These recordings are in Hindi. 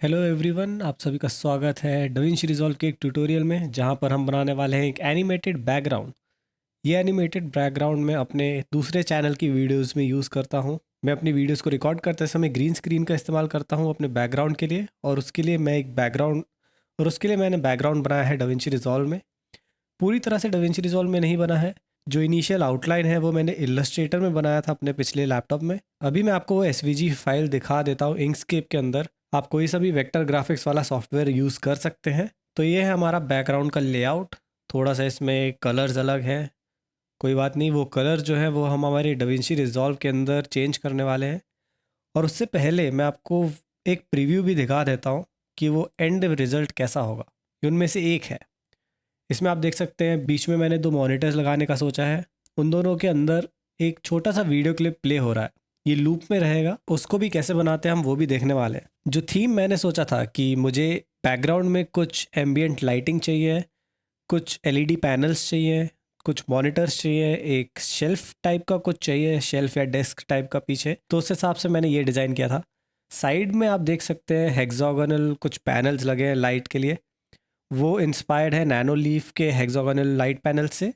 हेलो एवरीवन, आप सभी का स्वागत है डविंची रिजॉल्व के एक ट्यूटोरियल में जहां पर हम बनाने वाले हैं एक एनिमेटेड बैकग्राउंड। ये एनिमेटेड बैकग्राउंड मैं अपने दूसरे चैनल की वीडियोस में यूज़ करता हूं। मैं अपनी वीडियोस को रिकॉर्ड करते समय ग्रीन स्क्रीन का इस्तेमाल करता हूं अपने बैकग्राउंड के लिए, और उसके लिए मैंने बैकग्राउंड बनाया है डविंची रिजॉल्व में। पूरी तरह से डविंची रिजॉल्व में नहीं बना है। जो इनिशियल आउटलाइन है वो मैंने इलस्ट्रेटर में बनाया था अपने पिछले लैपटॉप में। अभी मैं आपको वो एसवीजी फाइल दिखा देता हूँ इंकस्केप के अंदर। आप कोई सा भी वेक्टर ग्राफिक्स वाला सॉफ्टवेयर यूज़ कर सकते हैं। तो ये है हमारा बैकग्राउंड का लेआउट। थोड़ा सा इसमें कलर्स अलग हैं, कोई बात नहीं। वो कलर जो है वो हम हमारे डविंची रिजॉल्व के अंदर चेंज करने वाले हैं। और उससे पहले मैं आपको एक प्रीव्यू भी दिखा देता हूँ कि वो एंड रिजल्ट कैसा होगा। ये उनमें से एक है। इसमें आप देख सकते हैं बीच में मैंने दो मॉनिटर्स लगाने का सोचा है। उन दोनों के अंदर एक छोटा सा वीडियो क्लिप प्ले हो रहा है। ये लूप में रहेगा। उसको भी कैसे बनाते हैं हम वो भी देखने वाले हैं। जो थीम मैंने सोचा था कि मुझे बैकग्राउंड में कुछ एम्बियंट लाइटिंग चाहिए, कुछ एलईडी पैनल्स चाहिए, कुछ मॉनिटर्स चाहिए, एक शेल्फ टाइप का कुछ चाहिए, शेल्फ या डेस्क टाइप का पीछे। तो उस हिसाब से मैंने ये डिज़ाइन किया था। साइड में आप देख सकते हैं हेक्सागोनल कुछ पैनल्स लगे हैं लाइट के लिए। वो इंस्पायर्ड है नैनो लीफ के हेक्सागोनल लाइट पैनल से।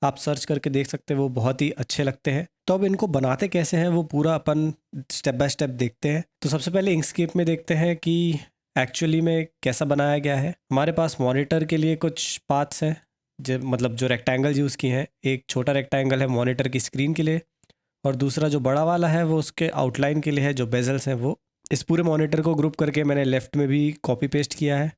आप सर्च करके देख सकते हैं, वो बहुत ही अच्छे लगते हैं। तो अब इनको बनाते कैसे हैं वो पूरा अपन स्टेप बाय स्टेप देखते हैं। तो सबसे पहले इंकस्केप में देखते हैं कि एक्चुअली में कैसा बनाया गया है। हमारे पास मॉनिटर के लिए कुछ पाथ्स हैं, जो रेक्टेंगल यूज़ किए हैं। एक छोटा रेक्टेंगल है मॉनिटर की स्क्रीन के लिए, और दूसरा जो बड़ा वाला है वो उसके आउटलाइन के लिए है, जो बेजल्स हैं वो। इस पूरे मॉनिटर को ग्रुप करके मैंने लेफ़्ट में भी कॉपी पेस्ट किया है।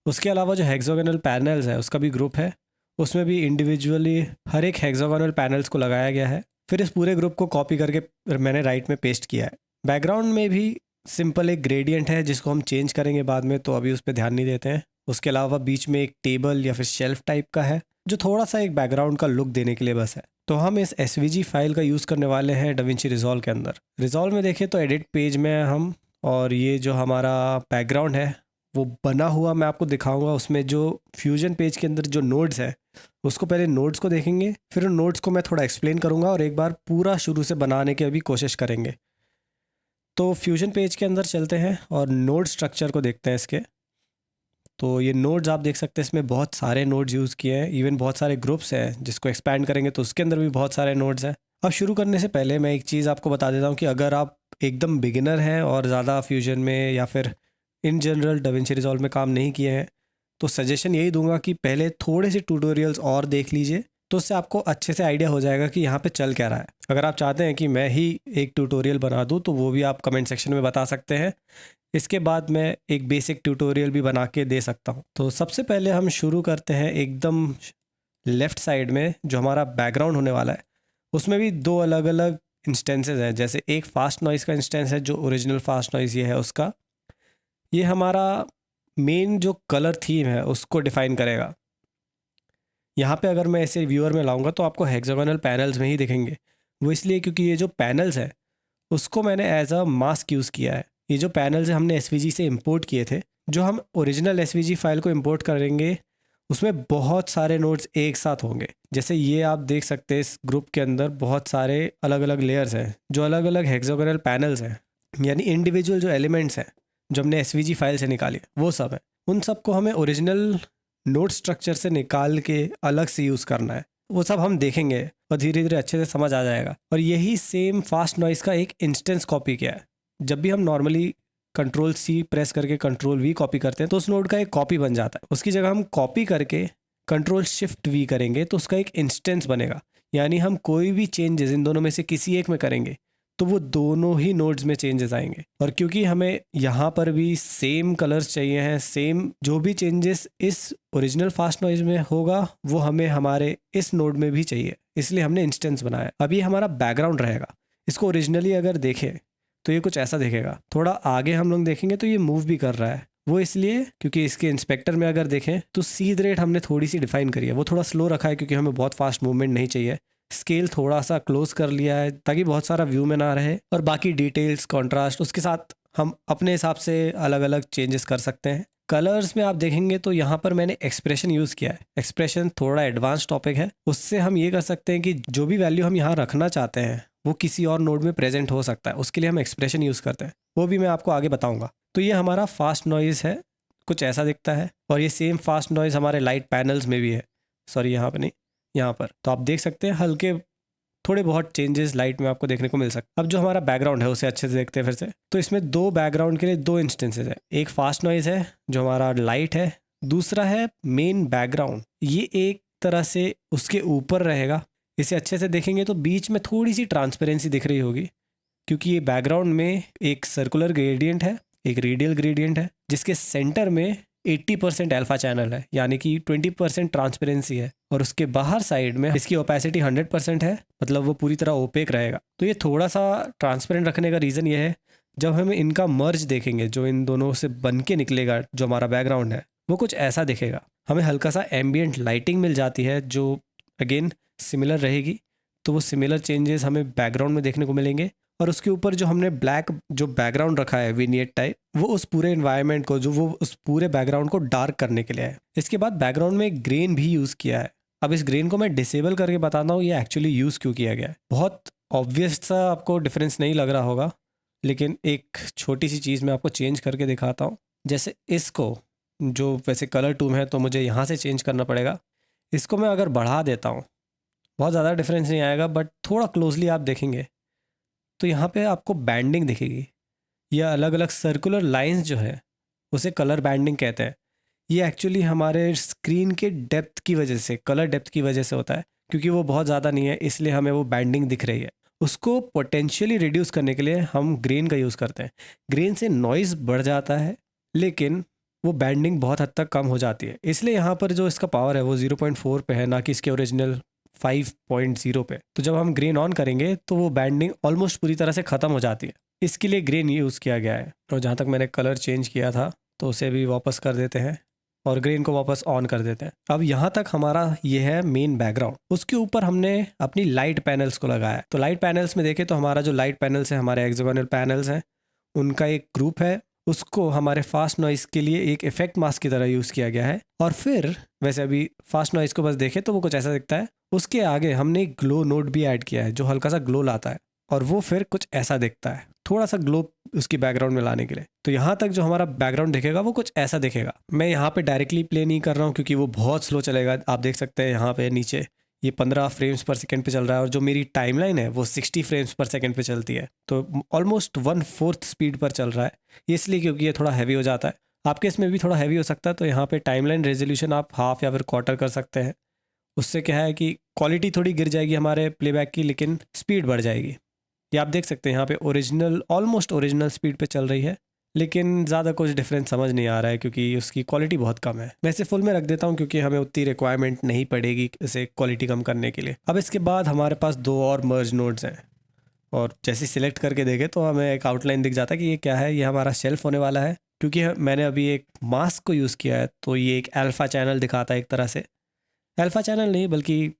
उसके अलावा जो हेक्सागोनल पैनल्स है उसका भी ग्रुप है। उसमें भी इंडिविजुअली हर एक हेक्सागोनल पैनल्स को लगाया गया है। फिर इस पूरे ग्रुप को कॉपी करके मैंने राइट में पेस्ट किया है। बैकग्राउंड में भी सिंपल एक ग्रेडियंट है जिसको हम चेंज करेंगे बाद में, तो अभी उस पर ध्यान नहीं देते हैं। उसके अलावा बीच में एक टेबल या फिर शेल्फ टाइप का है जो थोड़ा सा एक बैकग्राउंड का लुक देने के लिए बस है। तो हम इस एसवीजी फाइल का यूज़ करने वाले हैं डविंची रिजॉल्व के अंदर। रिजॉल्व में देखें तो एडिट पेज में हैं हम, और ये जो हमारा बैकग्राउंड है वो बना हुआ मैं आपको दिखाऊंगा। उसमें जो फ्यूजन पेज के अंदर जो नोड्स है उसको पहले नोड्स को देखेंगे, फिर उन नोड्स को मैं थोड़ा एक्सप्लेन करूंगा, और एक बार पूरा शुरू से बनाने की अभी कोशिश करेंगे। तो फ्यूजन पेज के अंदर चलते हैं और नोड स्ट्रक्चर को देखते हैं इसके। तो ये नोड्स आप देख सकते हैं, इसमें बहुत सारे नोड्स यूज़ किए हैं। इवन बहुत सारे ग्रुप्स हैं, जिसको एक्सपैंड करेंगे तो उसके अंदर भी बहुत सारे नोड्स हैं। अब शुरू करने से पहले मैं एक चीज़ आपको बता देता हूँ कि अगर आप एकदम बिगिनर हैं और ज़्यादा फ्यूजन में या फिर इन जनरल डविंची रिजॉल्व में काम नहीं किए हैं, तो सजेशन यही दूंगा कि पहले थोड़े से ट्यूटोरियल्स और देख लीजिए। तो उससे आपको अच्छे से आइडिया हो जाएगा कि यहाँ पे चल क्या रहा है। अगर आप चाहते हैं कि मैं ही एक ट्यूटोरियल बना दूँ तो वो भी आप कमेंट सेक्शन में बता सकते हैं। इसके बाद मैं एक बेसिक ट्यूटोरियल भी बना के दे सकता हूँ। तो सबसे पहले हम शुरू करते हैं एकदम लेफ़्ट साइड में जो हमारा बैकग्राउंड होने वाला है। उसमें भी दो अलग अलग इंस्टेंसेस हैं। जैसे एक फास्ट नॉइज़ का इंस्टेंस है, जो ओरिजिनल फास्ट नॉइज़ ये है उसका। ये हमारा मेन जो कलर थीम है उसको डिफाइन करेगा। यहाँ पे अगर मैं इसे व्यूअर में लाऊंगा तो आपको हेक्सागोनल पैनल्स में ही दिखेंगे। वो इसलिए क्योंकि ये जो पैनल्स हैं उसको मैंने एज अ मास्क यूज़ किया है। ये जो पैनल्स हैं हमने एसवीजी से इंपोर्ट किए थे। जो हम ओरिजिनल एसवीजी फाइल को इंपोर्ट करेंगे उसमें बहुत सारे नोड्स एक साथ होंगे। जैसे ये आप देख सकते हैं, इस ग्रुप के अंदर बहुत सारे अलग अलग लेयर्स हैं जो अलग अलग हेक्सागोनल पैनल्स हैं, यानी इंडिविजुअल जो एलिमेंट्स हैं जो हमने एसवीजी फाइल से निकाली वो सब है। उन सबको हमें ओरिजिनल नोड स्ट्रक्चर से निकाल के अलग से यूज़ करना है। वो सब हम देखेंगे और धीरे धीरे अच्छे से समझ आ जाएगा। और यही सेम फास्ट नॉइज़ का एक इंस्टेंस कॉपी किया है। जब भी हम नॉर्मली कंट्रोल सी प्रेस करके कंट्रोल वी कॉपी करते हैं तो उस नोड का एक कॉपी बन जाता है। उसकी जगह हम कॉपी करके कंट्रोल शिफ्ट वी करेंगे तो उसका एक इंस्टेंस बनेगा। यानी हम कोई भी चेंजेस इन दोनों में से किसी एक में करेंगे तो वो दोनों ही नोड्स में चेंजेस आएंगे। और क्योंकि हमें यहाँ पर भी सेम कलर्स चाहिए हैं, सेम जो भी चेंजेस इस ओरिजिनल फास्ट नॉइज में होगा वो हमें हमारे इस नोड में भी चाहिए, इसलिए हमने इंस्टेंस बनाया। अब ये हमारा बैकग्राउंड रहेगा। इसको ओरिजिनली अगर देखें तो ये कुछ ऐसा दिखेगा। थोड़ा आगे हम लोग देखेंगे तो ये मूव भी कर रहा है। वो इसलिए क्योंकि इसके इंस्पेक्टर में अगर देखें तो सीध रेट हमने थोड़ी सी डिफाइन करी है। वो थोड़ा स्लो रखा है क्योंकि हमें बहुत फास्ट मूवमेंट नहीं चाहिए। स्केल थोड़ा सा क्लोज कर लिया है ताकि बहुत सारा व्यू में ना रहे। और बाकी डिटेल्स, कॉन्ट्रास्ट उसके साथ हम अपने हिसाब से अलग अलग चेंजेस कर सकते हैं। कलर्स में आप देखेंगे तो यहाँ पर मैंने एक्सप्रेशन यूज़ किया है। एक्सप्रेशन थोड़ा एडवांस टॉपिक है। उससे हम ये कर सकते हैं कि जो भी वैल्यू हम यहाँ रखना चाहते हैं वो किसी और नोड में प्रेजेंट हो सकता है। उसके लिए हम एक्सप्रेशन यूज़ करते हैं, वो भी मैं आपको आगे बताऊंगा। तो ये हमारा फास्ट नॉइज़ है, कुछ ऐसा दिखता है। और ये सेम फास्ट नॉइज़ हमारे लाइट पैनल्स में भी है, सॉरी यहाँ पे नहीं, यहाँ पर। तो आप देख सकते हैं हल्के थोड़े बहुत चेंजेस लाइट में आपको देखने को मिल सकते हैं। अब जो हमारा बैकग्राउंड है उसे अच्छे से देखते हैं फिर से। तो इसमें दो बैकग्राउंड के लिए दो इंस्टेंसेस है, एक फास्ट नॉइज़ है जो हमारा लाइट है, दूसरा है मेन बैकग्राउंड। ये एक तरह से उसके ऊपर रहेगा। इसे अच्छे से देखेंगे तो बीच में थोड़ी सी ट्रांसपेरेंसी दिख रही होगी, क्योंकि ये बैकग्राउंड में एक सर्कुलर ग्रेडियंट है, एक रेडियल ग्रेडियंट है, जिसके सेंटर में 80% अल्फा चैनल है, यानी कि 20% ट्रांसपेरेंसी है। और उसके बाहर साइड में इसकी ओपेसिटी 100% है, मतलब वो पूरी तरह ओपेक रहेगा। तो ये थोड़ा सा ट्रांसपेरेंट रखने का रीज़न ये है, जब हम इनका मर्ज देखेंगे, जो इन दोनों से बन के निकलेगा जो हमारा बैकग्राउंड है, वो कुछ ऐसा दिखेगा। हमें हल्का सा एम्बियंट लाइटिंग मिल जाती है जो अगेन सिमिलर रहेगी। तो वो सिमिलर चेंजेस हमें बैकग्राउंड में देखने को मिलेंगे। और उसके ऊपर जो हमने ब्लैक जो बैकग्राउंड रखा है विनियट टाइप, वो उस पूरे एनवायरनमेंट को, जो वो उस पूरे बैकग्राउंड को डार्क करने के लिए है। इसके बाद बैकग्राउंड में एक ग्रेन भी यूज़ किया है। अब इस ग्रेन को मैं डिसेबल करके बताता हूँ ये एक्चुअली यूज़ क्यों किया गया है। बहुत ऑब्वियस सा आपको डिफरेंस नहीं लग रहा होगा, लेकिन एक छोटी सी चीज़ मैं आपको चेंज करके दिखाता हूँ। जैसे इसको, जो वैसे कलर टूम है तो मुझे यहाँ से चेंज करना पड़ेगा, इसको मैं अगर बढ़ा देता हूँ, बहुत ज़्यादा डिफरेंस नहीं आएगा, बट थोड़ा क्लोजली आप देखेंगे तो यहाँ पे आपको बैंडिंग दिखेगी। यह अलग अलग सर्कुलर लाइंस जो है उसे कलर बैंडिंग कहते हैं। ये एक्चुअली हमारे स्क्रीन के डेप्थ की वजह से, कलर डेप्थ की वजह से होता है, क्योंकि वो बहुत ज़्यादा नहीं है इसलिए हमें वो बैंडिंग दिख रही है। उसको पोटेंशियली रिड्यूस करने के लिए हम ग्रेन का यूज़ करते हैं। ग्रेन से नॉइज़ बढ़ जाता है, लेकिन वो बैंडिंग बहुत हद तक कम हो जाती है। इसलिए यहाँ पर जो इसका पावर है वो 0.4 पे है, ना कि इसके ओरिजिनल 5.0 पे। तो जब हम ग्रेन ऑन करेंगे तो वो बैंडिंग ऑलमोस्ट पूरी तरह से ख़त्म हो जाती है। इसके लिए ग्रेन यूज़ किया गया है। और जहाँ तक मैंने कलर चेंज किया था तो उसे भी वापस कर देते हैं और ग्रेन को वापस ऑन कर देते हैं। अब यहाँ तक हमारा ये है मेन बैकग्राउंड। उसके ऊपर हमने अपनी लाइट पैनल्स को लगाया है। तो लाइट पैनल्स में देखें तो हमारा जो लाइट पैनल्स है, हमारे हेक्सागोनल पैनल्स हैं, उनका एक ग्रुप है। उसको हमारे फास्ट नॉइज़ के लिए एक इफेक्ट मास्क की तरह यूज़ किया गया है। और फिर वैसे अभी फास्ट नॉइज़ को बस देखें तो वो कुछ ऐसा दिखता है। उसके आगे हमने एक ग्लो नोड भी ऐड किया है जो हल्का सा ग्लो लाता है, और वो फिर कुछ ऐसा दिखता है, थोड़ा सा ग्लो उसकी बैकग्राउंड में लाने के लिए। तो यहाँ तक जो हमारा बैकग्राउंड दिखेगा वो कुछ ऐसा दिखेगा। मैं यहाँ पे डायरेक्टली प्ले नहीं कर रहा हूँ क्योंकि वो बहुत स्लो चलेगा। आप देख सकते हैं यहाँ पे नीचे ये 15 फ्रेम्स पर सेकंड पे चल रहा है, और जो मेरी टाइमलाइन है वो 60 फ्रेम्स पर सेकंड पे चलती है। तो ऑलमोस्ट 1/4 स्पीड पर चल रहा है, ये इसलिए क्योंकि ये थोड़ा हैवी हो जाता है। आपके इसमें भी थोड़ा हैवी हो सकता है, तो यहाँ पे टाइमलाइन रेजोल्यूशन आप हाफ या फिर क्वार्टर कर सकते हैं। उससे क्या है कि क्वालिटी थोड़ी गिर जाएगी हमारे प्लेबैक की, लेकिन स्पीड बढ़ जाएगी। ये आप देख सकते हैं यहाँ पे ओरिजिनल, ऑलमोस्ट ओरिजिनल स्पीड पे चल रही है, लेकिन ज़्यादा कुछ डिफरेंस समझ नहीं आ रहा है क्योंकि उसकी क्वालिटी बहुत कम है। मैं इसे फुल में रख देता हूँ क्योंकि हमें उतनी रिक्वायरमेंट नहीं पड़ेगी इसे क्वालिटी कम करने के लिए। अब इसके बाद हमारे पास दो और मर्ज नोड्स हैं, और जैसे सिलेक्ट करके देखें तो हमें एक आउटलाइन दिख जाता है कि ये क्या है। ये हमारा शेल्फ होने वाला है। क्योंकि मैंने अभी एक मास्क को यूज़ किया है तो ये एक अल्फ़ा चैनल दिखाता है एक तरह से। अल्फ़ा चैनल नहीं बल्कि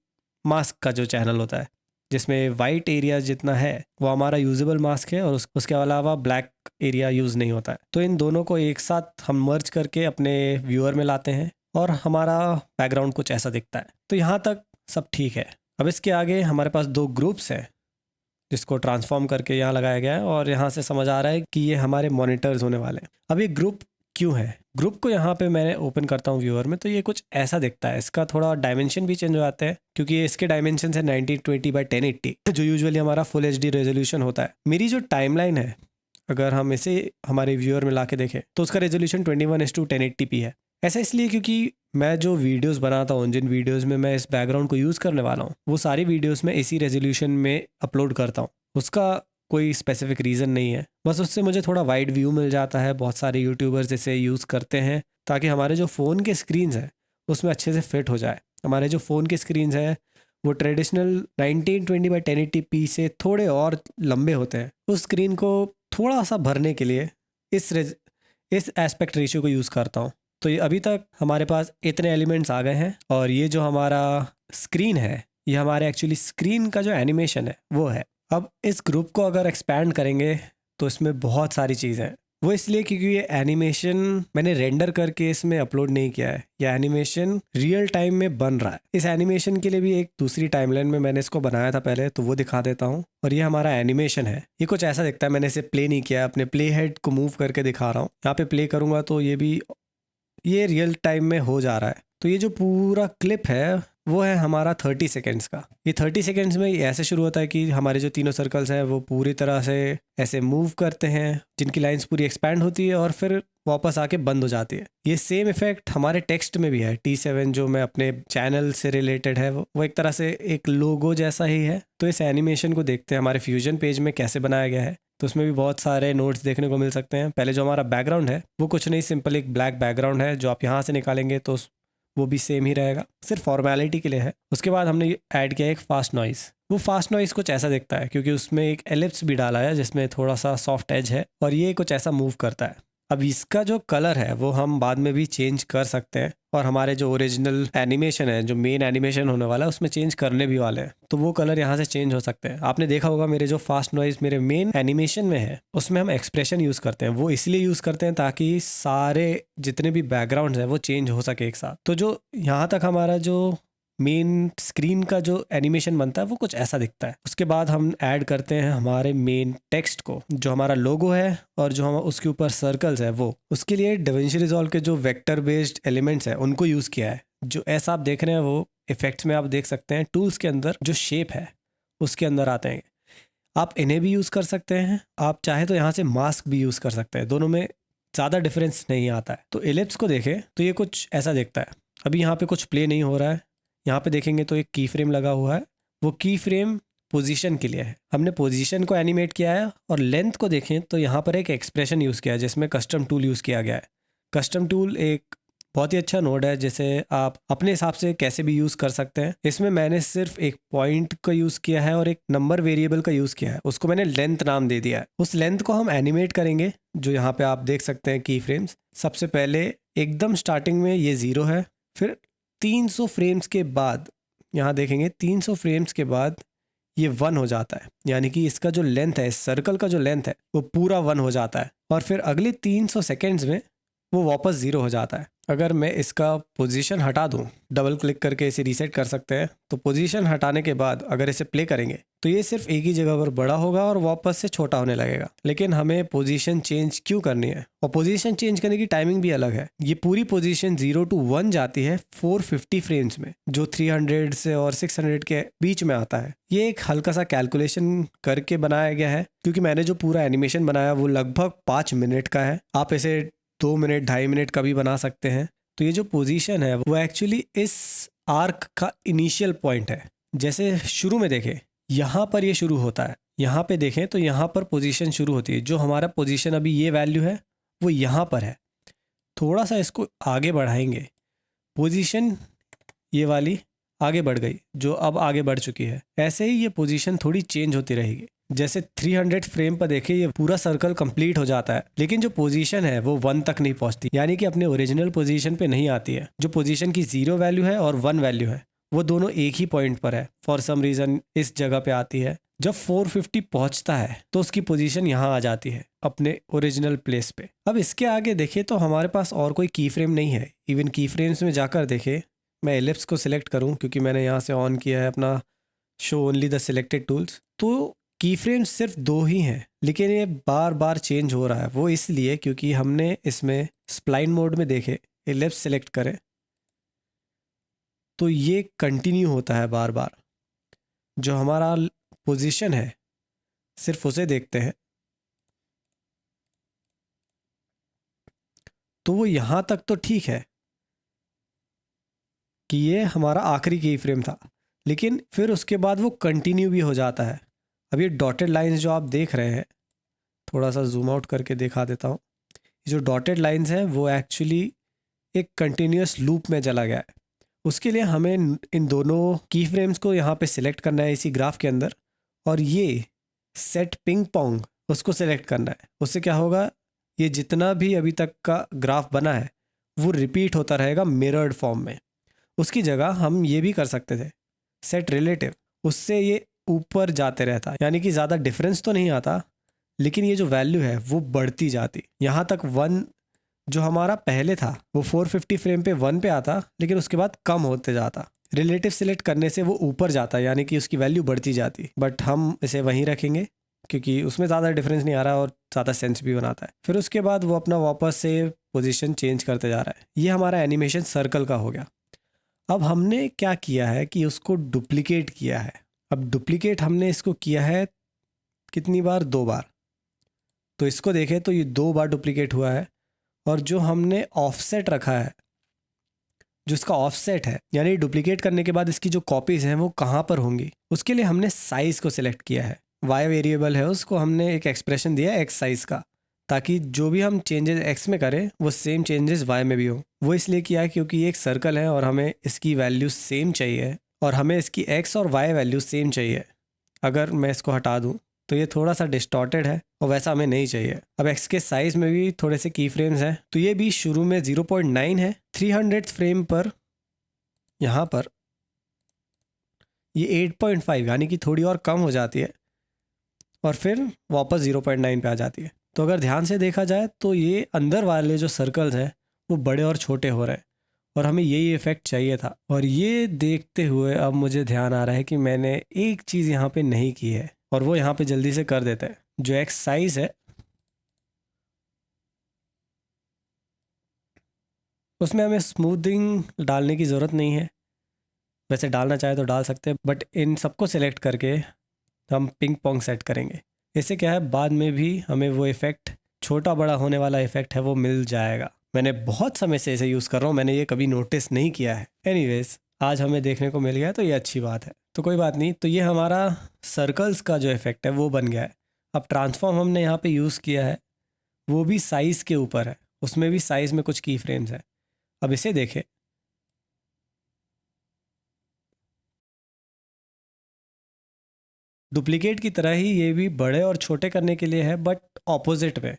मास्क का जो चैनल होता है, जिसमें वाइट एरिया जितना है वो हमारा यूजेबल मास्क है, और उसके अलावा ब्लैक एरिया यूज़ नहीं होता है। तो इन दोनों को एक साथ हम मर्ज करके अपने व्यूअर में लाते हैं और हमारा बैकग्राउंड कुछ ऐसा दिखता है। तो यहाँ तक सब ठीक है। अब इसके आगे हमारे पास दो ग्रुप्स हैं जिसको ट्रांसफॉर्म करके यहाँ लगाया गया है, और यहाँ से समझ आ रहा है कि ये हमारे मॉनिटर्स होने वाले हैं। अब ये ग्रुप क्यों है? ग्रुप को यहाँ पे मैं ओपन करता हूँ व्यूअर में तो ये कुछ ऐसा दिखता है। इसका थोड़ा डायमेंशन भी चेंज हो जाते हैं क्योंकि इसके डायमेंशन है 1920x1080 जो यूजुअली हमारा फुल HD रेजोल्यूशन होता है। मेरी जो टाइमलाइन है, अगर हम इसे हमारे व्यूअर में ला के देखें तो उसका रेजोल्यूशन 21:1080p है। ऐसा इसलिए क्योंकि मैं जो वीडियोस बनाता हूँ, जिन वीडियोस में मैं इस बैकग्राउंड को यूज़ करने वाला हूँ, वो सारी वीडियोस में इसी रेजोल्यूशन में अपलोड करता हूँ। उसका कोई स्पेसिफिक रीज़न नहीं है, बस उससे मुझे थोड़ा वाइड व्यू मिल जाता है। बहुत सारे यूट्यूबर्स इसे यूज़ करते हैं ताकि हमारे जो फ़ोन के स्क्रीन्स हैं उसमें अच्छे से फिट हो जाए। हमारे जो फ़ोन के स्क्रीन्स हैं वो ट्रेडिशनल 1920x1080p से थोड़े और लंबे होते हैं। उस स्क्रीन को थोड़ा सा भरने के लिए इस एस्पेक्ट रेशियो को यूज़ करता हूँ। तो ये अभी तक हमारे पास इतने एलिमेंट्स आ गए हैं, और ये जो हमारा स्क्रीन है ये हमारे एक्चुअली स्क्रीन का जो एनिमेशन है वो है। अब इस ग्रुप को अगर एक्सपैंड करेंगे तो इसमें बहुत सारी चीज़ें हैं। वो इसलिए क्योंकि ये एनिमेशन मैंने रेंडर करके इसमें अपलोड नहीं किया है, ये एनिमेशन रियल टाइम में बन रहा है। इस एनिमेशन के लिए भी एक दूसरी टाइमलाइन में मैंने इसको बनाया था पहले, तो वो दिखा देता हूँ। और ये हमारा एनिमेशन है, ये कुछ ऐसा दिखता है। मैंने इसे प्ले नहीं किया, अपने प्ले हेड को मूव करके दिखा रहा हूँ। यहाँ पे प्ले करूँगा तो ये रियल टाइम में हो जा रहा है। तो ये जो पूरा क्लिप है वो है हमारा 30 सेकेंड्स का। ये 30 सेकेंड्स में ऐसे शुरू होता है कि हमारे जो तीनों सर्कल्स हैं वो पूरी तरह से ऐसे मूव करते हैं, जिनकी लाइंस पूरी एक्सपैंड होती है और फिर वापस आके बंद हो जाती है। ये सेम इफेक्ट हमारे टेक्स्ट में भी है। T7 जो मैं अपने चैनल से रिलेटेड है वो एक तरह से एक लोगो जैसा ही है। तो इस एनिमेशन को देखते हैं हमारे फ्यूजन पेज में कैसे बनाया गया है। तो उसमें भी बहुत सारे नोट्स देखने को मिल सकते हैं। पहले जो हमारा बैकग्राउंड है वो कुछ नहीं, सिंपल एक ब्लैक बैकग्राउंड है जो आप यहाँ से निकालेंगे तो वो भी सेम ही रहेगा, सिर्फ फॉर्मेलिटी के लिए है। उसके बाद हमने ऐड किया एक फास्ट नॉइज़। वो फास्ट नॉइज़ कुछ ऐसा दिखता है क्योंकि उसमें एक एलिप्स भी डाला है जिसमें थोड़ा सा सॉफ्ट एज है और ये कुछ ऐसा मूव करता है। अब इसका जो कलर है वो हम बाद में भी चेंज कर सकते हैं और हमारे जो ओरिजिनल एनिमेशन है, जो मेन एनिमेशन होने वाला है, उसमें चेंज करने भी वाले हैं। तो वो कलर यहाँ से चेंज हो सकते हैं। आपने देखा होगा मेरे जो फास्ट नॉइज मेरे मेन एनिमेशन में है उसमें हम एक्सप्रेशन यूज़ करते हैं। वो इसलिए यूज़ करते हैं ताकि सारे जितने भी बैकग्राउंड्स हैं वो चेंज हो सके एक साथ। तो जो यहाँ तक हमारा जो मेन स्क्रीन का जो एनिमेशन बनता है वो कुछ ऐसा दिखता है। उसके बाद हम ऐड करते हैं हमारे मेन टेक्स्ट को, जो हमारा लोगो है और जो हम उसके ऊपर सर्कल्स है वो। उसके लिए DaVinci Resolve के जो वेक्टर बेस्ड एलिमेंट्स है उनको यूज़ किया है। जो ऐसा आप देख रहे हैं वो इफेक्ट्स में आप देख सकते हैं। टूल्स के अंदर जो शेप है उसके अंदर आते हैं। आप इन्हें भी यूज़ कर सकते हैं, आप चाहे तो यहाँ से मास्क भी यूज़ कर सकते हैं। दोनों में ज़्यादा डिफरेंस नहीं आता है। तो एलिप्स को देखें तो ये कुछ ऐसा दिखता है। अभी यहाँ पे कुछ प्ले नहीं हो रहा है। यहाँ पे देखेंगे तो एक की फ्रेम लगा हुआ है, वो की फ्रेम पोजीशन के लिए है। हमने पोजीशन को एनिमेट किया है। और लेंथ को देखें तो यहाँ पर एक एक्सप्रेशन यूज़ किया है जिसमें कस्टम टूल यूज़ किया गया है। कस्टम टूल एक बहुत ही अच्छा नोड है जिसे आप अपने हिसाब से कैसे भी यूज़ कर सकते हैं। इसमें मैंने सिर्फ एक पॉइंट का यूज़ किया है और एक नंबर वेरिएबल का यूज़ किया है, उसको मैंने लेंथ नाम दे दिया है। उस लेंथ को हम एनिमेट करेंगे, जो यहाँ पे आप देख सकते हैं की फ्रेम्स। सबसे पहले एकदम स्टार्टिंग में ये 0 है, फिर 300 फ्रेम्स के बाद यहाँ देखेंगे 300 फ्रेम्स के बाद ये 1 हो जाता है। यानी कि इसका जो लेंथ है, इस सर्कल का जो लेंथ है वो पूरा 1 हो जाता है। और फिर अगले 300 सेकेंड्स में वो वापस 0 हो जाता है। अगर मैं इसका पोजीशन हटा दूं, डबल क्लिक करके इसे रीसेट कर सकते हैं। तो पोजीशन हटाने के बाद अगर इसे प्ले करेंगे तो ये सिर्फ एक ही जगह पर बड़ा होगा और वापस से छोटा होने लगेगा। लेकिन हमें पोजीशन चेंज क्यों करनी है, और पोजीशन चेंज करने की टाइमिंग भी अलग है। ये पूरी पोजीशन 0 to 1 जाती है 450 फ्रेम्स में, जो 300 से और 600 के बीच में आता है। ये एक हल्का सा कैलकुलेशन करके बनाया गया है क्योंकि मैंने जो पूरा एनिमेशन बनाया वो लगभग 5 मिनट का है। आप इसे 2 मिनट 2.5 मिनट का भी बना सकते हैं। तो ये जो पोजीशन है वो एक्चुअली इस आर्क का इनिशियल पॉइंट है। जैसे शुरू में देखें यहाँ पर ये शुरू होता है, यहाँ पे देखें तो यहाँ पर पोजीशन शुरू होती है। जो हमारा पोजीशन अभी ये वैल्यू है वो यहाँ पर है। थोड़ा सा इसको आगे बढ़ाएंगे, पोजीशन ये वाली आगे बढ़ गई, जो अब आगे बढ़ चुकी है। ऐसे ही ये पोजीशन थोड़ी चेंज होती रहेगी। जैसे 300 फ्रेम पर देखिए ये पूरा सर्कल कंप्लीट हो जाता है, लेकिन जो पोजीशन है वो 1 तक नहीं पहुंचती, यानी कि अपने ओरिजिनल पोजीशन पे नहीं आती है। जो पोजीशन की 0 वैल्यू है और 1 वैल्यू है वो दोनों एक ही पॉइंट पर है। फॉर सम रीज़न इस जगह पे आती है। जब 450 पहुंचता है तो उसकी पोजीशन यहाँ आ जाती है अपने ओरिजिनल प्लेस पे। अब इसके आगे देखें तो हमारे पास और कोई की फ्रेम नहीं है। इवन की फ्रेम्स में जाकर देखें, मैं एलिप्स को सिलेक्ट करूं क्योंकि मैंने यहाँ से ऑन किया है अपना show only the selected tools. तो की फ्रेम्स सिर्फ 2 ही हैं, लेकिन ये बार बार चेंज हो रहा है। वो इसलिए क्योंकि हमने इसमें स्प्लाइन मोड में देखे, एलिप्स सिलेक्ट करें तो ये कंटिन्यू होता है बार बार। जो हमारा पोजीशन है सिर्फ उसे देखते हैं तो वो यहाँ तक तो ठीक है कि ये हमारा आखिरी की फ्रेम था, लेकिन फिर उसके बाद वो कंटिन्यू भी हो जाता है। अब ये डॉटेड लाइंस जो आप देख रहे हैं, थोड़ा सा जूम आउट करके दिखा देता हूँ। ये जो डॉटेड लाइंस हैं वो एक्चुअली एक कंटिन्यूस लूप में चला गया है। उसके लिए हमें इन दोनों की फ्रेम्स को यहाँ पे सिलेक्ट करना है इसी ग्राफ के अंदर, और ये सेट पिंग पोंग उसको सिलेक्ट करना है। उससे क्या होगा, ये जितना भी अभी तक का ग्राफ बना है वो रिपीट होता रहेगा मिरर्ड फॉर्म में। उसकी जगह हम ये भी कर सकते थे सेट रिलेटिव, उससे ये ऊपर जाते रहता, यानी कि ज़्यादा डिफरेंस तो नहीं आता, लेकिन ये जो वैल्यू है वो बढ़ती जाती, यहाँ तक 1 जो हमारा पहले था वो 450 फ्रेम पे 1 पे आता, लेकिन उसके बाद कम होते जाता। रिलेटिव सिलेक्ट करने से वो ऊपर जाता, यानी कि उसकी वैल्यू बढ़ती जाती, बट हम इसे वहीं रखेंगे क्योंकि उसमें ज़्यादा डिफरेंस नहीं आ रहा और ज़्यादा सेंस भी बनाता है। फिर उसके बाद वो अपना वापस से पोजीशन चेंज करते जा रहा है। ये हमारा एनिमेशन सर्कल का हो गया। अब हमने क्या किया है कि उसको डुप्लीकेट किया है। अब डुप्लीकेट हमने इसको किया है कितनी बार? 2 बार। तो इसको देखें तो ये 2 बार डुप्लीकेट हुआ है। और जो हमने ऑफसेट रखा है, जो इसका ऑफसेट है, यानी डुप्लीकेट करने के बाद इसकी जो कॉपीज़ हैं वो कहाँ पर होंगी, उसके लिए हमने साइज़ को सिलेक्ट किया है। वाई वेरिएबल है, उसको हमने एक एक्सप्रेशन दिया है एक्स साइज़ का, ताकि जो भी हम चेंजेस एक्स में करें वो सेम चेंजेस वाई में भी हो। वो इसलिए किया है क्योंकि ये एक सर्कल है और हमें इसकी वैल्यू सेम चाहिए, और हमें इसकी एक्स और वाई वैल्यू सेम चाहिए। अगर मैं इसको हटा दूँ तो ये थोड़ा सा डिस्टॉर्टेड है और वैसा हमें नहीं चाहिए। अब एक्स के साइज़ में भी थोड़े से की फ्रेम्स हैं, तो ये भी शुरू में 0.9 है, 300 फ्रेम पर यहाँ पर ये 8.5 यानी कि थोड़ी और कम हो जाती है और फिर वापस 0.9 पे आ जाती है। तो अगर ध्यान से देखा जाए तो ये अंदर वाले जो सर्कल्स हैं वो बड़े और छोटे हो रहे हैं, और हमें यही इफ़ेक्ट चाहिए था। और ये देखते हुए अब मुझे ध्यान आ रहा है कि मैंने एक चीज़ यहाँ पे नहीं की है, और वो यहाँ पे जल्दी से कर देते हैं। जो एक्स साइज़ है उसमें हमें स्मूथिंग डालने की ज़रूरत नहीं है, वैसे डालना चाहे तो डाल सकते हैं, बट इन सबको सिलेक्ट करके हम पिंग पोंग सेट करेंगे। इससे क्या है, बाद में भी हमें वो इफ़ेक्ट, छोटा बड़ा होने वाला इफ़ेक्ट है, वो मिल जाएगा। मैंने बहुत समय से इसे यूज़ कर रहा हूँ, मैंने ये कभी नोटिस नहीं किया है। एनीवेज, आज हमें देखने को मिल गया तो ये अच्छी बात है। तो कोई बात नहीं, तो ये हमारा सर्कल्स का जो इफ़ेक्ट है वो बन गया है। अब ट्रांसफॉर्म हमने यहाँ पे यूज़ किया है, वो भी साइज़ के ऊपर है, उसमें भी साइज़ में कुछ की फ्रेम्स हैं। अब इसे देखें, डुप्लीकेट की तरह ही ये भी बड़े और छोटे करने के लिए है, बट ऑपोजिट में।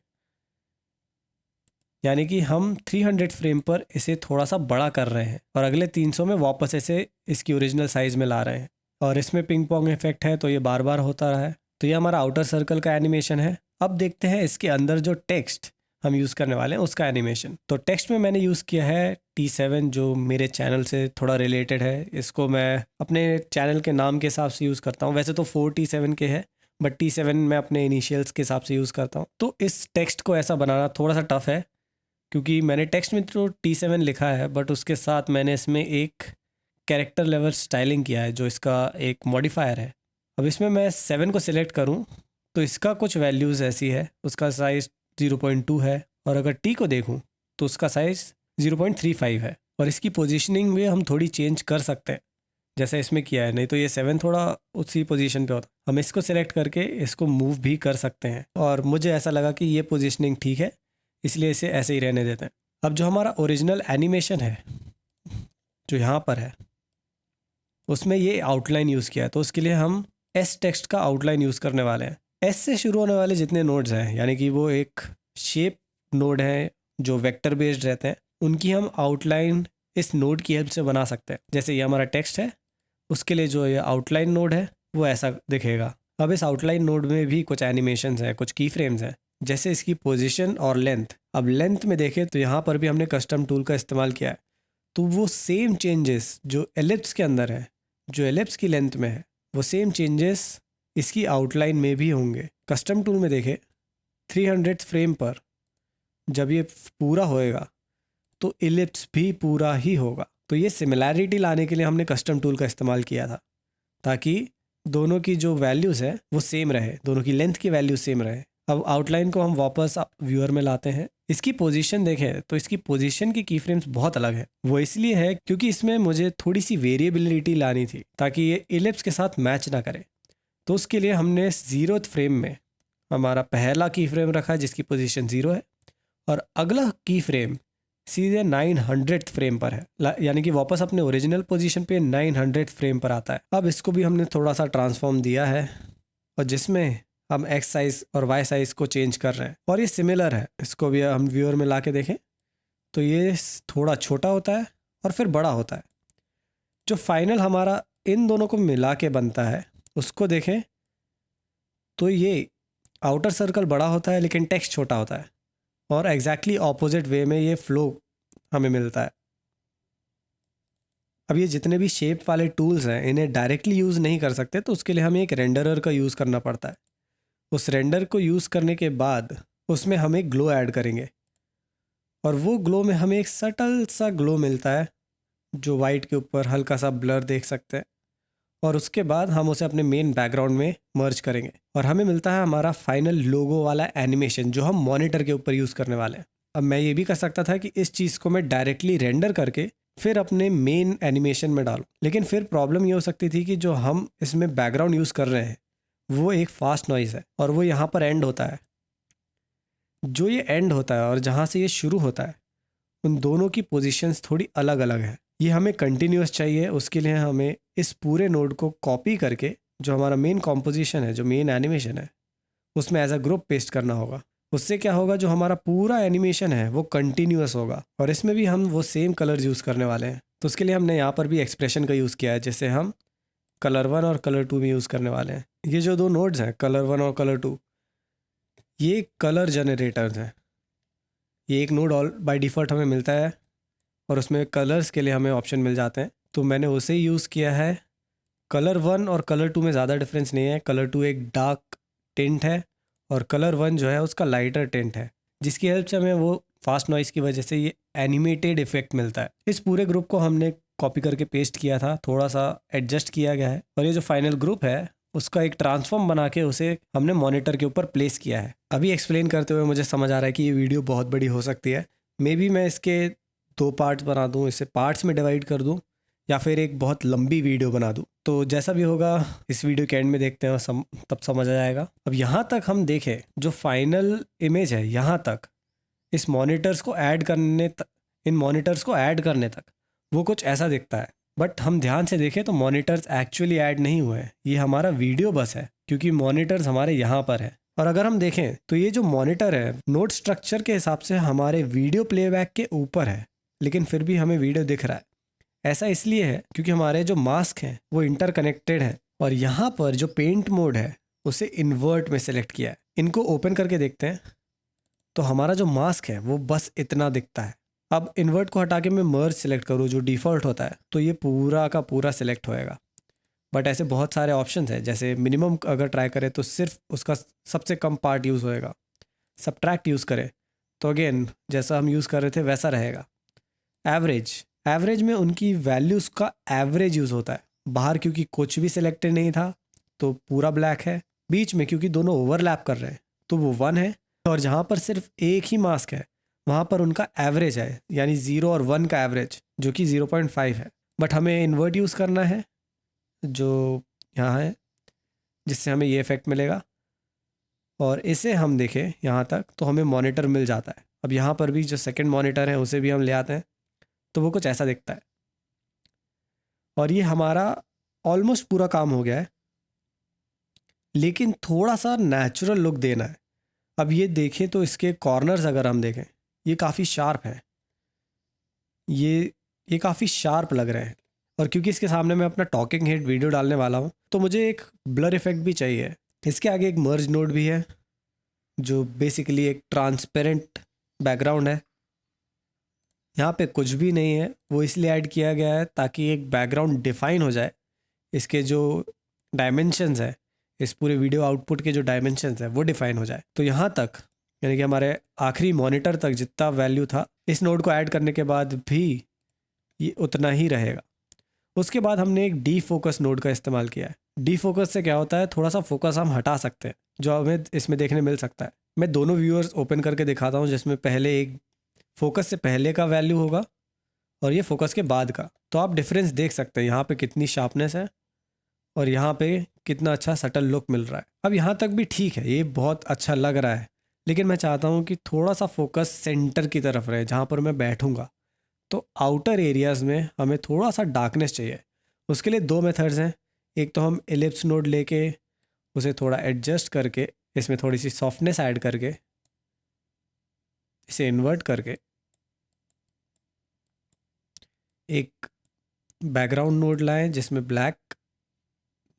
यानी कि हम 300 फ्रेम पर इसे थोड़ा सा बड़ा कर रहे हैं और अगले 300 में वापस इसे इसकी ओरिजिनल साइज़ में ला रहे हैं। और इसमें पिंग पोंग इफेक्ट है तो ये बार बार होता रहा है। तो ये हमारा आउटर सर्कल का एनिमेशन है। अब देखते हैं इसके अंदर जो टेक्स्ट हम यूज़ करने वाले हैं उसका एनिमेशन। तो टेक्स्ट में मैंने यूज़ किया है T7, जो मेरे चैनल से थोड़ा रिलेटेड है। इसको मैं अपने चैनल के नाम के हिसाब से यूज़ करता हूँ। वैसे तो 4T7 के है, बट T7 मैं अपने इनिशियल्स के हिसाब से यूज़ करता हूँ। तो इस टेक्स्ट को ऐसा बनाना थोड़ा सा टफ है, क्योंकि मैंने टेक्स्ट में तो T7 लिखा है, बट उसके साथ मैंने इसमें एक कैरेक्टर लेवल स्टाइलिंग किया है जो इसका एक मॉडिफायर है। अब इसमें मैं 7 को सिलेक्ट करूं तो इसका कुछ वैल्यूज़ ऐसी है, उसका साइज़ 0.2 है, और अगर T को देखूं तो उसका साइज़ 0.35 है। और इसकी पोजीशनिंग में हम थोड़ी चेंज कर सकते हैं, जैसे इसमें किया है, नहीं तो ये 7 थोड़ा उसी पोजीशन पे होता। हम इसको सिलेक्ट करके इसको मूव भी कर सकते हैं, और मुझे ऐसा लगा कि ये पोजीशनिंग ठीक है, इसलिए इसे ऐसे ही रहने देते हैं। अब जो हमारा ओरिजिनल एनिमेशन है जो यहाँ पर है, उसमें ये आउटलाइन यूज़ किया है, तो उसके लिए हम एस टेक्स्ट का आउटलाइन यूज़ करने वाले हैं। एस से शुरू होने वाले जितने नोड्स हैं, यानी कि वो एक शेप नोड हैं जो वेक्टर बेस्ड रहते हैं, उनकी हम आउटलाइन इस नोड की हेल्प से बना सकते हैं। जैसे ये हमारा टेक्स्ट है, उसके लिए जो ये आउटलाइन नोड है वो ऐसा दिखेगा। अब इस आउटलाइन नोड में भी कुछ एनिमेशंस हैं, कुछ की फ्रेम्स हैं, जैसे इसकी पोजीशन और लेंथ। अब लेंथ में देखें तो यहाँ पर भी हमने कस्टम टूल का इस्तेमाल किया है, तो वो सेम चेंजेस जो एलिप्स के अंदर है, जो एलिप्स की लेंथ में है, वो सेम चेंजेस इसकी आउटलाइन में भी होंगे। कस्टम टूल में देखें 300 फ्रेम पर जब ये पूरा होएगा तो एलिप्स भी पूरा ही होगा। तो ये सिमिलैरिटी लाने के लिए हमने कस्टम टूल का इस्तेमाल किया था, ताकि दोनों की जो वैल्यूज़ है वो सेम रहे, दोनों की लेंथ की वैल्यू सेम रहे। अब आउटलाइन को हम वापस व्यूअर में लाते हैं। इसकी पोजीशन देखें तो इसकी पोजीशन की की फ्रेम्स बहुत अलग है। वो इसलिए है क्योंकि इसमें मुझे थोड़ी सी वेरिएबिलिटी लानी थी, ताकि ये इलिप्स के साथ मैच ना करे। तो उसके लिए हमने 0th फ्रेम में हमारा पहला की फ्रेम रखा जिसकी पोजीशन 0 है, और अगला की फ्रेम सीधे 900th फ्रेम पर है, यानी कि वापस अपने ओरिजिनल पोजीशन पे 900th फ्रेम पर आता है। अब इसको भी हमने थोड़ा सा ट्रांसफॉर्म दिया है, और जिसमें हम एक्स साइज़ और वाई साइज़ को चेंज कर रहे हैं, और ये सिमिलर है। इसको भी हम व्यूअर में ला के देखें तो ये थोड़ा छोटा होता है और फिर बड़ा होता है। जो फाइनल हमारा इन दोनों को मिला के बनता है उसको देखें तो ये आउटर सर्कल बड़ा होता है लेकिन टेक्स्ट छोटा होता है, और एग्जैक्टली ऑपोजिट वे में ये फ्लो हमें मिलता है। अब ये जितने भी शेप वाले टूल्स हैं इन्हें डायरेक्टली यूज़ नहीं कर सकते, तो उसके लिए हमें एक रेंडरर का यूज़ करना पड़ता है। उस रेंडर को यूज़ करने के बाद उसमें हम एक ग्लो ऐड करेंगे, और वो ग्लो में हमें एक सटल सा ग्लो मिलता है जो वाइट के ऊपर हल्का सा ब्लर देख सकते हैं। और उसके बाद हम उसे अपने मेन बैकग्राउंड में मर्ज करेंगे, और हमें मिलता है हमारा फाइनल लोगो वाला एनिमेशन जो हम मॉनिटर के ऊपर यूज़ करने वाले हैं। अब मैं ये भी कर सकता था कि इस चीज़ को मैं डायरेक्टली रेंडर करके फिर अपने मेन एनिमेशन में डालूं, लेकिन फिर प्रॉब्लम ये हो सकती थी कि जो हम इसमें बैकग्राउंड यूज़ कर रहे हैं वो एक फास्ट नॉइज़ है, और वो यहाँ पर एंड होता है। जो ये एंड होता है और जहाँ से ये शुरू होता है, उन दोनों की पोजीशंस थोड़ी अलग अलग है। ये हमें कंटिन्यूअस चाहिए, उसके लिए हमें इस पूरे नोड को कॉपी करके जो हमारा मेन कॉम्पोजिशन है, जो मेन एनिमेशन है, उसमें एज अ ग्रुप पेस्ट करना होगा। उससे क्या होगा, जो हमारा पूरा एनिमेशन है वो कंटिन्यूअस होगा, और इसमें भी हम वो सेम कलर्स यूज़ करने वाले हैं। तो उसके लिए हमने यहाँ पर भी एक्सप्रेशन का यूज़ किया है, जैसे हम कलर 1 और कलर 2 में यूज़ करने वाले हैं। ये जो दो नोड्स हैं कलर 1 और कलर 2, ये कलर जनरेटर्स हैं। ये एक नोड ऑल बाय डिफ़ॉल्ट हमें मिलता है, और उसमें कलर्स के लिए हमें ऑप्शन मिल जाते हैं, तो मैंने उसे यूज़ किया है। कलर 1 और कलर 2 में ज़्यादा डिफरेंस नहीं है। कलर 2 एक डार्क टिंट है, और कलर 1 जो है उसका लाइटर टिंट है, जिसकी हेल्प से हमें वो फास्ट नॉइज़ की वजह से ये एनिमेटेड इफेक्ट मिलता है। इस पूरे ग्रुप को हमने कॉपी करके पेस्ट किया था, थोड़ा सा एडजस्ट किया गया है, और ये जो फाइनल ग्रुप है उसका एक ट्रांसफॉर्म बना के उसे हमने मॉनिटर के ऊपर प्लेस किया है। अभी एक्सप्लेन करते हुए मुझे समझ आ रहा है कि ये वीडियो बहुत बड़ी हो सकती है। मे बी मैं इसके 2 पार्ट्स बना दूँ, इसे पार्ट्स में डिवाइड कर दूँ, या फिर एक बहुत लंबी वीडियो बना दूँ। तो जैसा भी होगा इस वीडियो के एंड में देखते हैं, तब समझ आ जाएगा। अब यहाँ तक हम देखें, जो फाइनल इमेज है यहाँ तक, इस मॉनिटर्स को ऐड करने तक, इन मॉनिटर्स को ऐड करने तक वो कुछ ऐसा दिखता है। बट हम ध्यान से देखें तो मॉनिटर्स एक्चुअली ऐड नहीं हुए हैं, ये हमारा वीडियो बस है, क्योंकि मॉनिटर्स हमारे यहाँ पर है। और अगर हम देखें तो ये जो मॉनिटर है नोट स्ट्रक्चर के हिसाब से हमारे वीडियो प्लेबैक के ऊपर है, लेकिन फिर भी हमें वीडियो दिख रहा है। ऐसा इसलिए है क्योंकि हमारे जो मास्क हैं वो इंटरकनेक्टेड हैं, और यहाँ पर जो पेंट मोड है उसे इन्वर्ट में सेलेक्ट किया है। इनको ओपन करके देखते हैं तो हमारा जो मास्क है वो बस इतना दिखता है। अब इन्वर्ट को हटा के मैं मर्ज सेलेक्ट करूँ जो डिफ़ॉल्ट होता है, तो ये पूरा का पूरा सेलेक्ट होएगा। बट ऐसे बहुत सारे ऑप्शंस हैं, जैसे मिनिमम अगर ट्राई करें तो सिर्फ उसका सबसे कम पार्ट यूज़ होएगा। सब्ट्रैक्ट यूज़ करें तो अगेन जैसा हम यूज़ कर रहे थे वैसा रहेगा। एवरेज, एवरेज में उनकी वैल्यूज़ का एवरेज यूज़ होता है। बाहर क्योंकि कुछ भी सिलेक्टेड नहीं था तो पूरा ब्लैक है, बीच में क्योंकि दोनों ओवरलैप कर रहे हैं तो वो 1 है, और जहाँ पर सिर्फ एक ही मास्क है वहाँ पर उनका एवरेज है, यानी 0 और 1 का एवरेज जो कि 0.5 है। बट हमें इन्वर्ट यूज़ करना है जो यहाँ है, जिससे हमें ये इफेक्ट मिलेगा, और इसे हम देखें यहाँ तक तो हमें मॉनिटर मिल जाता है। अब यहाँ पर भी जो सेकंड मॉनिटर है उसे भी हम ले आते हैं, तो वो कुछ ऐसा दिखता है। और ये हमारा ऑलमोस्ट पूरा काम हो गया है, लेकिन थोड़ा सा नेचुरल लुक देना है। अब ये देखें तो इसके कॉर्नर्स अगर हम देखें, ये काफ़ी शार्प है, ये काफ़ी शार्प लग रहे हैं। और क्योंकि इसके सामने मैं अपना टॉकिंग हेड वीडियो डालने वाला हूँ तो मुझे एक ब्लर इफेक्ट भी चाहिए। इसके आगे एक मर्ज नोड भी है जो बेसिकली एक ट्रांसपेरेंट बैकग्राउंड है। यहाँ पे कुछ भी नहीं है, वो इसलिए ऐड किया गया है ताकि एक बैकग्राउंड डिफाइन हो जाए। इसके जो डायमेंशंस है, इस पूरे वीडियो आउटपुट के जो डायमेंशंस है वो डिफाइन हो जाए। तो यहाँ तक यानी कि हमारे आखिरी मॉनिटर तक जितना वैल्यू था इस नोड को ऐड करने के बाद भी ये उतना ही रहेगा। उसके बाद हमने एक डी फोकस नोड का इस्तेमाल किया है। डी फोकस से क्या होता है, थोड़ा सा फोकस हम हटा सकते हैं जो हमें इसमें देखने मिल सकता है। मैं दोनों व्यूअर्स ओपन करके दिखाता हूँ, जिसमें पहले एक फोकस से पहले का वैल्यू होगा और ये फोकस के बाद का। तो आप डिफरेंस देख सकते हैं यहाँ पे कितनी शार्पनेस है और यहाँ पे कितना अच्छा सटल लुक मिल रहा है। अब यहाँ तक भी ठीक है, ये बहुत अच्छा लग रहा है, लेकिन मैं चाहता हूँ कि थोड़ा सा फोकस सेंटर की तरफ रहे जहाँ पर मैं बैठूँगा। तो आउटर एरियाज़ में हमें थोड़ा सा डार्कनेस चाहिए। उसके लिए 2 मेथड्स हैं। एक तो हम एलिप्स नोड लेके उसे थोड़ा एडजस्ट करके इसमें थोड़ी सी सॉफ्टनेस ऐड करके इसे इन्वर्ट करके एक बैकग्राउंड नोड लाएं जिसमें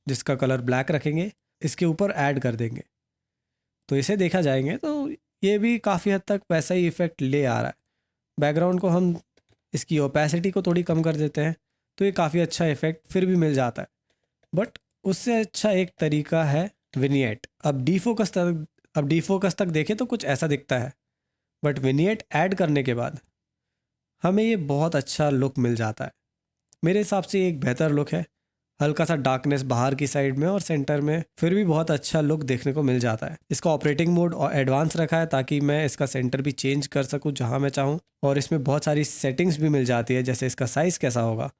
जिसका कलर ब्लैक रखेंगे, इसके ऊपर ऐड कर देंगे। तो इसे देखा जाएंगे तो ये भी काफ़ी हद तक वैसा ही इफ़ेक्ट ले आ रहा है। बैकग्राउंड को हम इसकी ओपेसिटी को थोड़ी कम कर देते हैं तो ये काफ़ी अच्छा इफ़ेक्ट फिर भी मिल जाता है। बट उससे अच्छा एक तरीका है विनिएट। अब डीफोकस तक देखें तो कुछ ऐसा दिखता है, बट विनिएट ऐड करने के बाद हमें ये बहुत अच्छा लुक मिल जाता है। मेरे हिसाब से ये एक बेहतर लुक है। हल्का सा डार्कनेस बाहर की साइड में और सेंटर में फिर भी बहुत अच्छा लुक देखने को मिल जाता है। इसका ऑपरेटिंग मोड और एडवांस रखा है ताकि मैं इसका सेंटर भी चेंज कर सकूं जहां मैं चाहूं, और इसमें बहुत सारी सेटिंग्स भी मिल जाती है, जैसे इसका साइज़ कैसा होगा,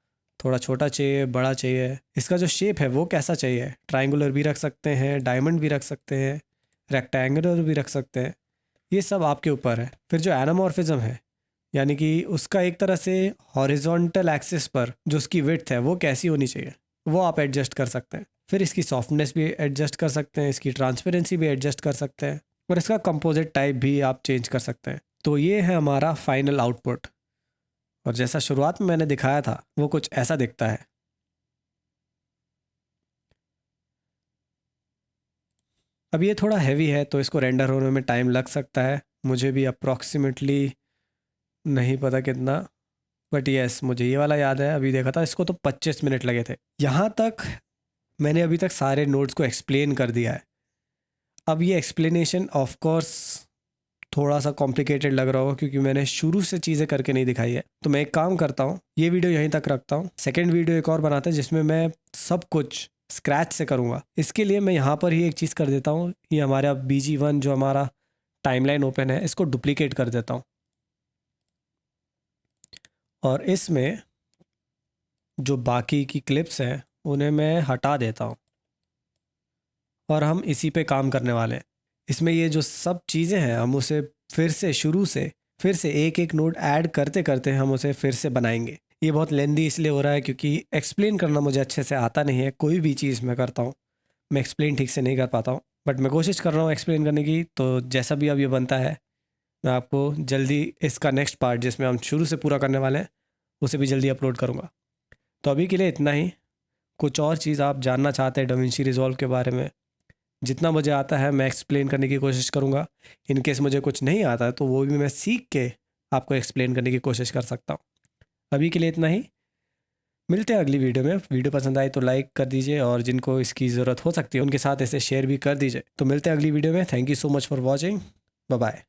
थोड़ा छोटा चाहिए, बड़ा चाहिए, इसका जो शेप है वो कैसा चाहिए, ट्रायंगुलर भी रख सकते हैं, डायमंड भी रख सकते हैं, रेक्टेंगुलर भी रख सकते हैं, ये सब आपके ऊपर है। फिर जो एनामॉर्फिज्म है, यानी कि उसका एक तरह से हॉरिजॉन्टल एक्सिस पर जो उसकी विड्थ है वो कैसी होनी चाहिए वो आप एडजस्ट कर सकते हैं। फिर इसकी सॉफ्टनेस भी एडजस्ट कर सकते हैं, इसकी ट्रांसपेरेंसी भी एडजस्ट कर सकते हैं, और इसका कंपोजिट टाइप भी आप चेंज कर सकते हैं। तो ये है हमारा फाइनल आउटपुट, और जैसा शुरुआत में मैंने दिखाया था वो कुछ ऐसा दिखता है। अब ये थोड़ा हैवी है तो इसको रेंडर होने में टाइम लग सकता है, मुझे भी अप्रॉक्सीमेटली नहीं पता कितना, बट यस मुझे ये वाला याद है, अभी देखा था इसको तो 25 मिनट लगे थे। यहाँ तक मैंने अभी तक सारे नोट्स को एक्सप्लेन कर दिया है। अब ये एक्सप्लेनेशन ऑफ कोर्स थोड़ा सा कॉम्प्लिकेटेड लग रहा होगा क्योंकि मैंने शुरू से चीज़ें करके नहीं दिखाई है। तो मैं एक काम करता हूँ, ये वीडियो यहीं तक रखता हूँ, सेकेंड वीडियो एक और बनाते हैं जिसमें मैं सब कुछ स्क्रैच से करूँगा। इसके लिए मैं यहाँ पर ही एक चीज़ कर देता हूँ, ये हमारा BG1 जो हमारा टाइमलाइन ओपन है इसको डुप्लीकेट कर देता हूँ, और इसमें जो बाकी की क्लिप्स हैं उन्हें मैं हटा देता हूँ, और हम इसी पे काम करने वाले हैं। इसमें ये जो सब चीज़ें हैं हम उसे फिर से शुरू से फिर से एक एक नोट ऐड करते करते हम उसे फिर से बनाएंगे। ये बहुत लेंदी इसलिए हो रहा है क्योंकि एक्सप्लेन करना मुझे अच्छे से आता नहीं है। कोई भी चीज़ मैं करता हूँ मैं एक्सप्लेन ठीक से नहीं कर पाता हूँ, बट मैं कोशिश कर रहा हूँ एक्सप्लेन करने की। तो जैसा भी अब ये बनता है मैं आपको जल्दी इसका नेक्स्ट पार्ट जिसमें हम शुरू से पूरा करने वाले हैं उसे भी जल्दी अपलोड करूँगा। तो अभी के लिए इतना ही। कुछ और चीज़ आप जानना चाहते हैं DaVinci Resolve के बारे में, जितना मुझे आता है मैं एक्सप्लेन करने की कोशिश करूँगा। इन केस मुझे कुछ नहीं आता है तो वो भी मैं सीख के आपको एक्सप्लेन करने की कोशिश कर सकता हूँ। अभी के लिए इतना ही, मिलते हैं अगली वीडियो में। वीडियो पसंद आई तो लाइक कर दीजिए, और जिनको इसकी ज़रूरत हो सकती है उनके साथ इसे शेयर भी कर दीजिए। तो मिलते हैं अगली वीडियो में। Thank you so much for watching. Bye bye.